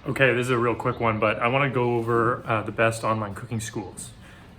Okay, this is a real quick one, but I want to go over the best online cooking schools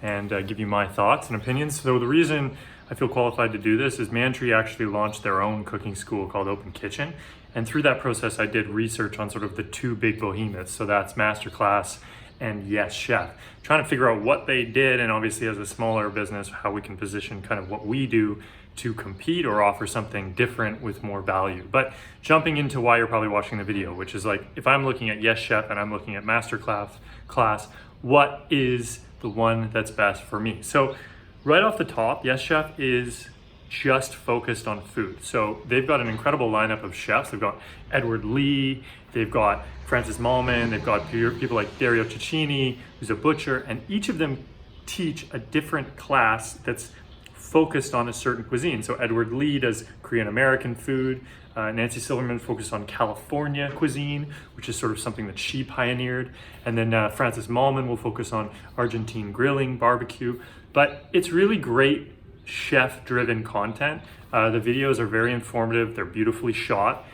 and give you my thoughts and opinions. So the reason I feel qualified to do this is Mantry actually launched their own cooking school called Open Kitchen. And through that process, I did research on sort of the two big behemoths. So that's Masterclass and YesChef, trying to figure out what they did, and obviously as a smaller business, how we can position kind of what we do to compete or offer something different with more value. But jumping into why you're probably watching the video, which is like, if I'm looking at YesChef and I'm looking at Masterclass, what is the one that's best for me? So right off the top, YesChef is just focused on food. So they've got an incredible lineup of chefs. They've got Edward Lee, they've got Francis Mallman, they've got people like Dario Cecchini, who's a butcher, and each of them teach a different class that's focused on a certain cuisine. So Edward Lee does Korean American food, Nancy Silverman focused on California cuisine, which is sort of something that she pioneered. And then Francis Mallman will focus on Argentine grilling, barbecue. But it's really great chef-driven content. The videos are very informative, they're beautifully shot.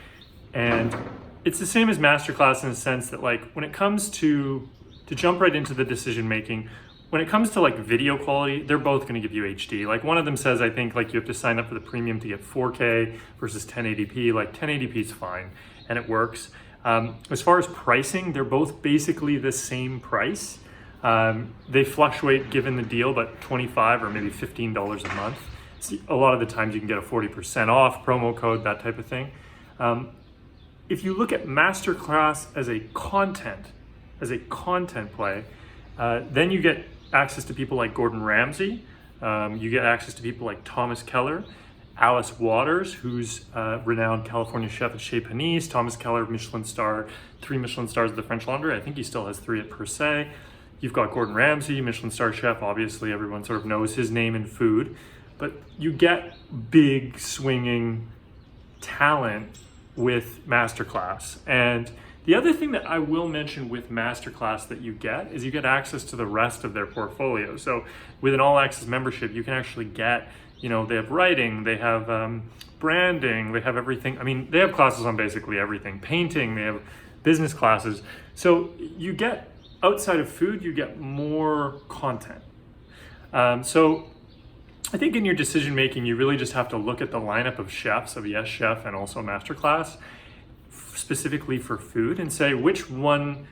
And it's the same as Masterclass in the sense that, like, when it comes to jump right into the decision making, when it comes to like video quality, they're both going to give you HD. Like one of them says, I think like you have to sign up for the premium to get 4K versus 1080p. Like 1080p is fine and it works. As far as pricing, they're both basically the same price. They fluctuate given the deal, but $25 or maybe $15 a month. See, a lot of the times you can get a 40% off, promo code, that type of thing. If you look at Masterclass as a content play, then you get access to people like Gordon Ramsay. You get access to people like Thomas Keller, Alice Waters, who's a renowned California chef at Chez Panisse. Thomas Keller, Michelin star, 3 Michelin stars at the French Laundry. I think he still has 3 at Per Se. You've got Gordon Ramsay, Michelin star chef. Obviously, everyone sort of knows his name in food. But you get big swinging talent with Masterclass. And the other thing that I will mention with Masterclass that you get is you get access to the rest of their portfolio. So with an all access membership, you can actually get, you know, they have writing, they have branding, they have everything. I mean, they have classes on basically everything, painting, they have business classes. So you get, outside of food, you get more content. So I think in your decision making, you really just have to look at the lineup of chefs of YesChef and also Masterclass, specifically for food, and say which one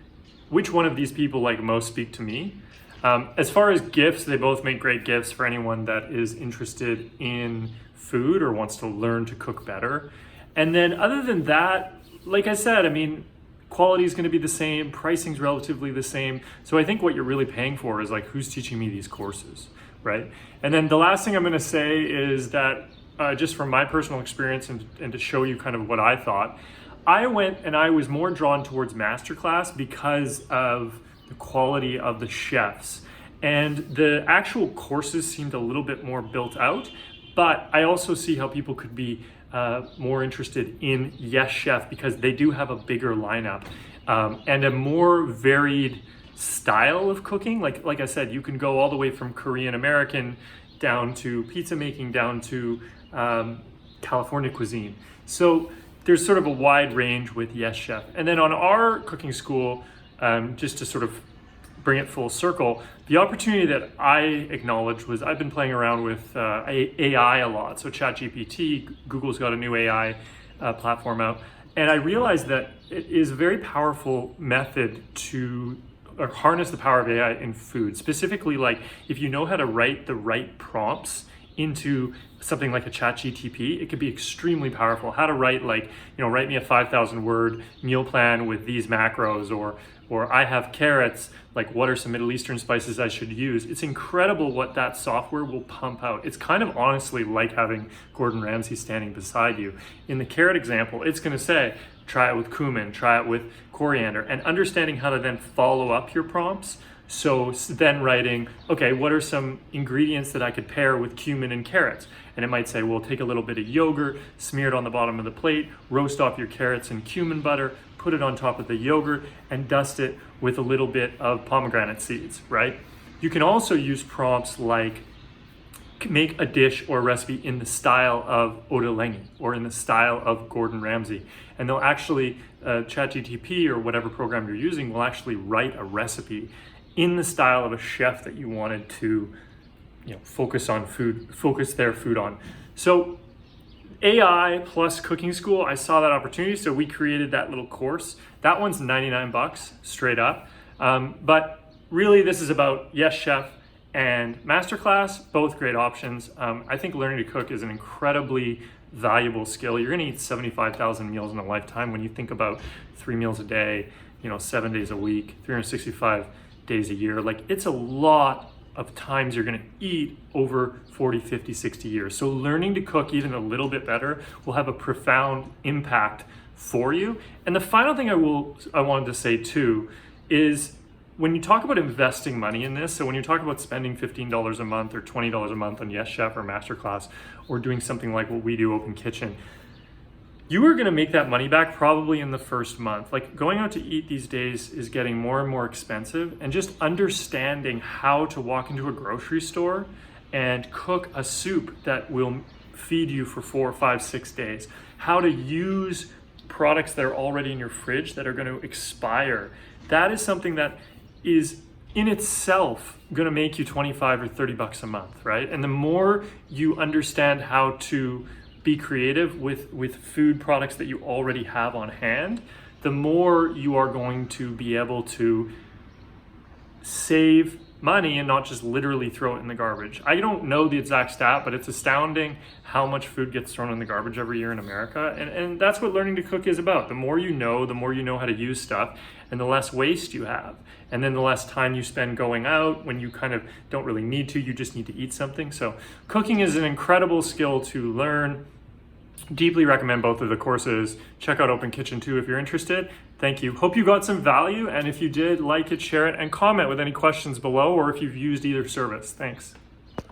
of these people like most speak to me. As far as gifts, they both make great gifts for anyone that is interested in food or wants to learn to cook better. And then other than that, like I said, I mean, quality is going to be the same, pricing's relatively the same. So I think what you're really paying for is like, who's teaching me these courses, right? And then the last thing I'm going to say is that just from my personal experience and to show you kind of what I thought, I went and I was more drawn towards Masterclass because of the quality of the chefs. And the actual courses seemed a little bit more built out, but I also see how people could be more interested in YesChef because they do have a bigger lineup and a more varied style of cooking. Like I said, you can go all the way from Korean American down to pizza making, down to California cuisine. So there's sort of a wide range with YesChef. And then on our cooking school, just to sort of bring it full circle, the opportunity that I acknowledged was I've been playing around with AI a lot. So ChatGPT, Google's got a new AI platform out. And I realized that it is a very powerful method to harness the power of AI in food. Specifically, like if you know how to write the right prompts into something like a ChatGPT, it could be extremely powerful. How to write, like, you know, write me a 5,000 word meal plan with these macros, or I have carrots, like what are some Middle Eastern spices I should use? It's incredible what that software will pump out. It's kind of honestly like having Gordon Ramsay standing beside you. In the carrot example, it's gonna say, try it with cumin, try it with coriander, and understanding how to then follow up your prompts. So then writing, okay, what are some ingredients that I could pair with cumin and carrots? And it might say, well, take a little bit of yogurt, smear it on the bottom of the plate, roast off your carrots in cumin butter, put it on top of the yogurt, and dust it with a little bit of pomegranate seeds, right? You can also use prompts like, make a dish or a recipe in the style of Oda Lengi or in the style of Gordon Ramsay. And they'll actually, ChatGPT or whatever program you're using will actually write a recipe in the style of a chef that you wanted to, focus their food on. So AI plus cooking school, I saw that opportunity, so we created that little course. That one's $99 straight up. But really this is about YesChef and Masterclass, both great options. I think learning to cook is an incredibly valuable skill. You're gonna eat 75,000 meals in a lifetime. When you think about 3 meals a day, 7 days a week, 365 days a year, like it's a lot of times you're gonna eat over 40, 50, 60 years. So learning to cook even a little bit better will have a profound impact for you. And the final thing I wanted to say too is when you talk about investing money in this, so when you talk about spending $15 a month or $20 a month on YesChef or Masterclass or doing something like what we do, Open Kitchen, you are gonna make that money back probably in the first month. Like going out to eat these days is getting more and more expensive, and just understanding how to walk into a grocery store and cook a soup that will feed you for 4, 5, 6 days, how to use products that are already in your fridge that are gonna expire. That is something that is in itself gonna make you 25 or 30 bucks a month, right? And the more you understand how to be creative with food products that you already have on hand, the more you are going to be able to save money and not just literally throw it in the garbage. I don't know the exact stat, but it's astounding how much food gets thrown in the garbage every year in America. And that's what learning to cook is about. The more you know how to use stuff, and the less waste you have. And then the less time you spend going out when you kind of don't really need to, you just need to eat something. So cooking is an incredible skill to learn. Deeply recommend both of the courses. Check out Open Kitchen too if you're interested. Thank you. Hope you got some value, and if you did, like it, share it, and comment with any questions below or if you've used either service. Thanks.